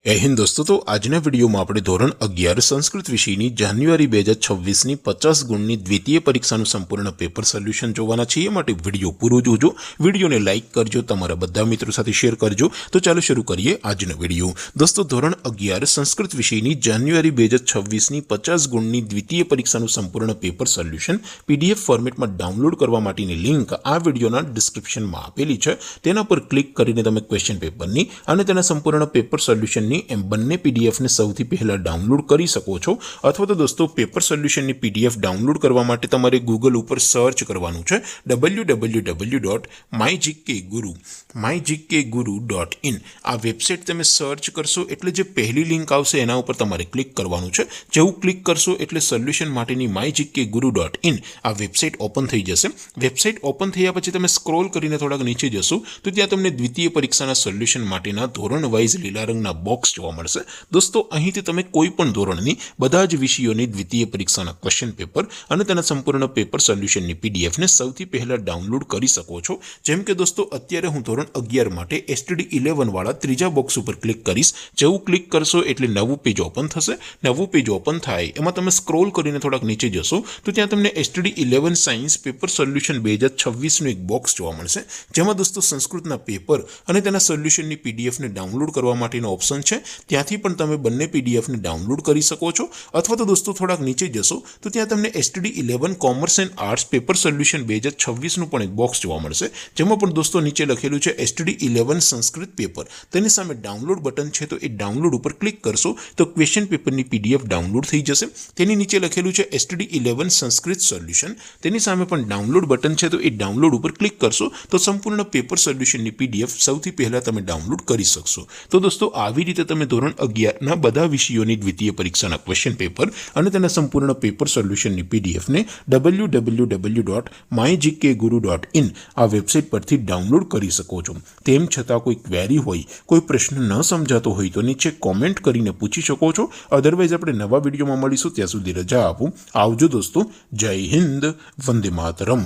हिंद दोस्तों तो आजना वीडियो में આપણે ધોરણ 11 સંસ્કૃત વિષયની જાન્યુઆરી 2026 ની 50 ગુણની દ્વિતીય પરીક્ષાનું સંપૂર્ણ પેપર સોલ્યુશન જોવાના છીએ। માટે વિડિયો પૂરો જોજો, વિડિયોને લાઈક કરજો, તમારા બધા મિત્રો સાથે શેર કરજો। તો ચાલો શરૂ કરીએ આજનો વિડિયો। દોસ્તો ધોરણ 11 સંસ્કૃત વિષયની જાન્યુઆરી 2026 ની 50 ગુણની દ્વિતીય પરીક્ષાનું સંપૂર્ણ પેપર સોલ્યુશન પીડીએફ ફોર્મેટમાં ડાઉનલોડ કરવા માટેની લિંક આ વિડિયોના ડિસ્ક્રિપ્શનમાં આપેલી છે। તેના પર ક્લિક કરીને તમે ક્વેશ્ચન પેપરની અને તેના સંપૂર્ણ પેપર સોલ્યુશન एम बने पीडीएफ ने सौथी पहला डाउनलॉड करी सको छो। अथवा तो दोस्तों पेपर सोल्यूशन पीडीएफ डाउनलॉड करवा माटे तमारे गूगल पर सर्च करवानुं छे www.mygkguru.in आ वेबसाइट तमे सर्च करशो एटले जे पहली लिंक आवशे एना उपर तमारे क्लिक करवानुं छे। जेवुं क्लिक करशो एटले सोल्यूशन माटेनी mygkguru.in आ वेबसाइट ओपन थई जशे। वेबसाइट ओपन थया पछी तमे स्क्रॉल करीने थोड़ा नीचे जशो तो त्यां तमने द्वितीय परीक्षाना सोल्यूशन माटेना धोरण वाइज लीला रंगना बॉक्स जोवा मळशे। दोस्तों અહીંથી તમે કોઈ પણ ધોરણની બધા જ વિષયોની દ્વિતીય પરીક્ષાના ક્વેશ્ચન પેપર અને તેના સંપૂર્ણ પેપર સોલ્યુશનની પીડીએફ ને સૌથી પહેલા ડાઉનલોડ કરી શકો છો। જેમ કે દોસ્તો અત્યારે હું ધોરણ 11 માટે એસટીડી 11 વાળા ત્રીજા બોક્સ ઉપર ક્લિક કરીશ। જેવું ક્લિક કરશો એટલે નવું પેજ ઓપન થશે। નવું પેજ ઓપન થાય એમાં તમે સ્ક્રોલ કરીને થોડાક નીચે જશો તો ત્યાં તમને એસટીડી 11 સાયન્સ પેપર સોલ્યુશન 2026 નું એક બોક્સ જોવા મળશે। જેમાં દોસ્તો સંસ્કૃતના પેપર અને તેના સોલ્યુશનની પીડીએફ ને ડાઉનલોડ કરવા માટેનો ઓપ્શન છે। ત્યાંથી પણ તમે બંને પીડીએફ ને ડાઉનલોડ કરી શકો છો। અથવા તો દોસ્તો થોડાક નીચે જશો તો ત્યાં તમને STD 11 commerce and arts paper solution 2026 નું પણ એક બોક્સ જોવા મળશે। જેમાં પણ દોસ્તો નીચે લખેલું છે એસટીડી 11 સંસ્કૃત પેપર, તેની સામે ડાઉનલોડ બટન છે તો એ ડાઉનલોડ ઉપર ક્લિક કરશો તો ક્વેશ્ચન પેપરની પીડીએફ ડાઉનલોડ થઈ જશે। તેની નીચે લખેલું છે એસટીડી 11 સંસ્કૃત સોલ્યુશન, તેની સામે પણ ડાઉનલોડ બટન છે તો એ ડાઉનલોડ ઉપર ક્લિક કરશો તો સંપૂર્ણ પેપર સોલ્યુશનની પીડીએફ સૌથી પહેલા તમે ડાઉનલોડ કરી શકશો। તો દોસ્તો આવી રીતે તમે ધોરણ 11 ના બધા વિષયોની દ્વિતીય પરીક્ષાના ક્વેશ્ચન પેપર અને તેના સંપૂર્ણ પેપર સોલ્યુશનની પીડીએફ ને www.mygkguru.in આ વેબસાઇટ પરથી ડાઉનલોડ કરી શકો છો। તેમ છતાં કોઈ ક્વેરી હોય, કોઈ પ્રશ્ન ન સમજાતો હોય તો નીચે કોમેન્ટ કરીને પૂછી શકો છો। અધરવાઇઝ આપણે નવા વિડીયોમાં મળીશું, ત્યાં સુધી રજા આપો। આવજો દોસ્તો, જય હિન્દ, વંદે માતરમ।